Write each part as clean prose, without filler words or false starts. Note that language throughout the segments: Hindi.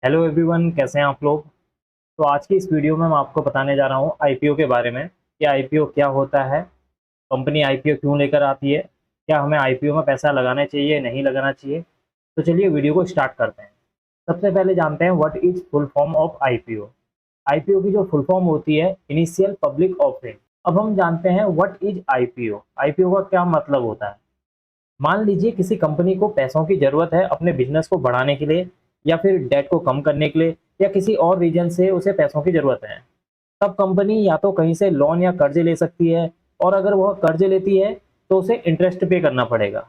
हेलो एवरीवन, कैसे हैं आप लोग। तो आज की इस वीडियो में मैं आपको बताने जा रहा हूँ आईपीओ के बारे में कि आईपीओ क्या होता है, कंपनी आईपीओ क्यों लेकर आती है, क्या हमें आईपीओ में पैसा लगाना चाहिए नहीं लगाना चाहिए। तो चलिए वीडियो को स्टार्ट करते हैं। सबसे पहले जानते हैं what is full form of IPO. IPO की जो फुल फॉर्म होती है इनिशियल पब्लिक ऑफरिंग। अब हम जानते हैं व्हाट इज आईपीओ। आईपीओ का क्या मतलब होता है। मान लीजिए किसी कंपनी को पैसों की ज़रूरत है अपने बिजनेस को बढ़ाने के लिए, या फिर डेट को कम करने के लिए, या किसी और रीजन से उसे पैसों की ज़रूरत है। तब कंपनी या तो कहीं से लोन या कर्ज ले सकती है, और अगर वह कर्ज लेती है तो उसे इंटरेस्ट पे करना पड़ेगा।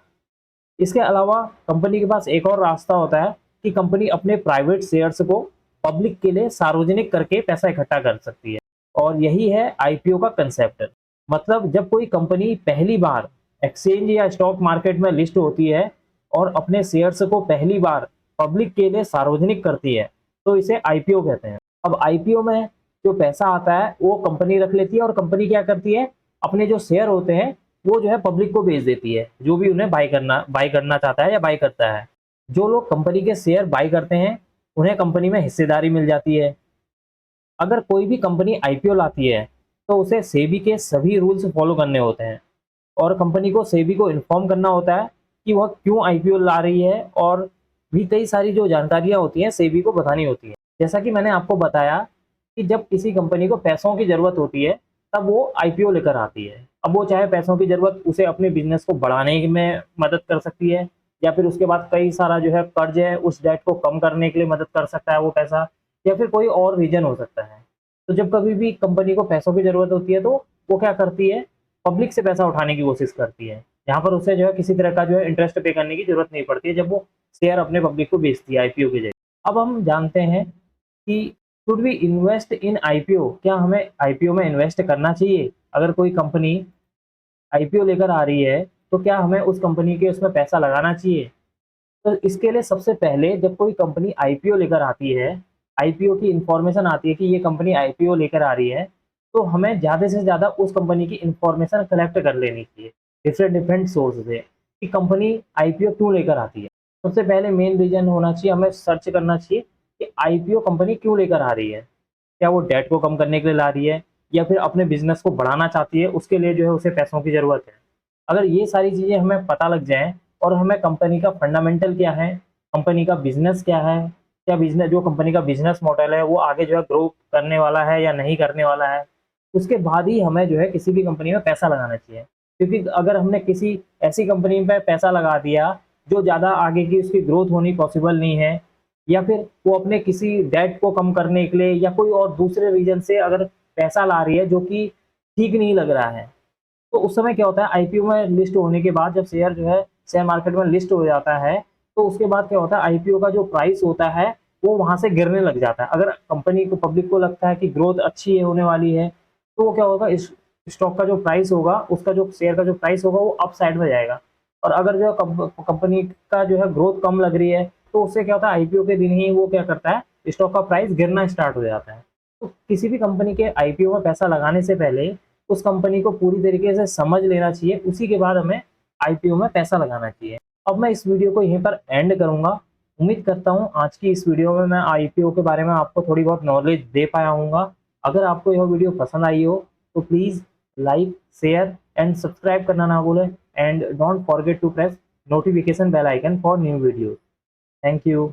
इसके अलावा कंपनी के पास एक और रास्ता होता है कि कंपनी अपने प्राइवेट शेयर्स को पब्लिक के लिए सार्वजनिक करके पैसा इकट्ठा कर सकती है। और यही है आईपीओ का कंसेप्ट। मतलब जब कोई कंपनी पहली बार एक्सचेंज या स्टॉक मार्केट में लिस्ट होती है और अपने शेयर्स को पहली बार पब्लिक के लिए सार्वजनिक करती है, तो इसे आईपीओ कहते हैं। अब आईपीओ में जो पैसा आता है वो कंपनी रख लेती है, और कंपनी क्या करती है, अपने जो शेयर होते हैं वो जो है पब्लिक को बेच देती है, जो भी उन्हें बाई करना चाहता है या बाई करता है। जो लोग कंपनी के शेयर बाई करते हैं उन्हें कंपनी में हिस्सेदारी मिल जाती है। अगर कोई भी कंपनी आईपीओ लाती है तो उसे सेबी के सभी रूल्स फॉलो करने होते हैं, और कंपनी को सेबी को इन्फॉर्म करना होता है कि वह क्यों आईपीओ ला रही है, और भी कई सारी जो जानकारियां होती हैं सेबी को बतानी होती है। जैसा कि मैंने आपको बताया कि जब किसी कंपनी को पैसों की ज़रूरत होती है तब वो आईपीओ लेकर आती है। अब वो चाहे पैसों की ज़रूरत उसे अपने बिजनेस को बढ़ाने में मदद कर सकती है, या फिर उसके बाद कई सारा जो है कर्ज है उस डेट को कम करने के लिए मदद कर सकता है वो पैसा, या फिर कोई और रीजन हो सकता है। तो जब कभी भी कंपनी को पैसों की ज़रूरत होती है तो वो क्या करती है, पब्लिक से पैसा उठाने की कोशिश करती है। यहाँ पर उसे जो है किसी तरह का जो है इंटरेस्ट पे करने की ज़रूरत नहीं पड़ती है जब वो शेयर अपने पब्लिक को बेचती है आईपीओ के जरिए। अब हम जानते हैं कि should we invest in IPO, क्या हमें आईपीओ में इन्वेस्ट करना चाहिए। अगर कोई कंपनी आईपीओ लेकर आ रही है तो क्या हमें उस कंपनी के उसमें पैसा लगाना चाहिए। तो इसके लिए सबसे पहले जब कोई कंपनी आईपीओ लेकर आती है, आईपीओ की इंफॉर्मेशन आती है कि ये कंपनी आईपीओ लेकर आ रही है, तो हमें ज़्यादा से ज़्यादा उस कंपनी की इंफॉर्मेशन कलेक्ट कर लेनी चाहिए डिफरेंट डिफरेंट सोर्स से कि कंपनी आईपीओ क्यों लेकर आती है। सबसे पहले मेन रीजन होना चाहिए, हमें सर्च करना चाहिए कि आईपीओ कंपनी क्यों लेकर आ रही है। क्या वो डेट को कम करने के लिए ला रही है, या फिर अपने बिजनेस को बढ़ाना चाहती है, उसके लिए जो है उसे पैसों की ज़रूरत है। अगर ये सारी चीज़ें हमें पता लग जाएँ, और हमें कंपनी का फंडामेंटल क्या है, कंपनी का बिजनेस क्या है, क्या बिजनेस जो कंपनी का बिजनेस मॉडल है वो आगे जो है ग्रो करने वाला है या नहीं करने वाला है, उसके बाद ही हमें जो है किसी भी कंपनी में पैसा लगाना चाहिए। क्योंकि अगर हमने किसी ऐसी कंपनी में पैसा लगा दिया जो ज़्यादा आगे की उसकी ग्रोथ होनी पॉसिबल नहीं है, या फिर वो अपने किसी डेट को कम करने के लिए या कोई और दूसरे रीजन से अगर पैसा ला रही है जो कि ठीक नहीं लग रहा है, तो उस समय क्या होता है, आईपीओ में लिस्ट होने के बाद जब शेयर जो है शेयर मार्केट में लिस्ट हो जाता है, तो उसके बाद क्या होता है, आईपीओ का जो प्राइस होता है वो वहां से गिरने लग जाता है। अगर कंपनी को पब्लिक को लगता है कि ग्रोथ अच्छी है होने वाली है, तो वो क्या होगा, इस स्टॉक का जो प्राइस होगा, उसका जो शेयर का जो प्राइस होगा वो अप साइड में जाएगा। और अगर जो कंपनी का जो है ग्रोथ कम लग रही है, तो उससे क्या होता है, आईपीओ के दिन ही वो क्या करता है, स्टॉक का प्राइस गिरना स्टार्ट हो जाता है। तो किसी भी कंपनी के आईपीओ में पैसा लगाने से पहले उस कंपनी को पूरी तरीके से समझ लेना चाहिए, उसी के बाद हमें आईपीओ में पैसा लगाना चाहिए। अब मैं इस वीडियो को यहीं पर एंड करूंगा। उम्मीद करता हूं आज की इस वीडियो में मैं आईपीओ के बारे में आपको थोड़ी बहुत नॉलेज दे पाया हूँगा। अगर आपको यह वीडियो पसंद आई हो तो please like, share and subscribe करना ना भूलें, and don't forget to press notification bell icon for new video. Thank you.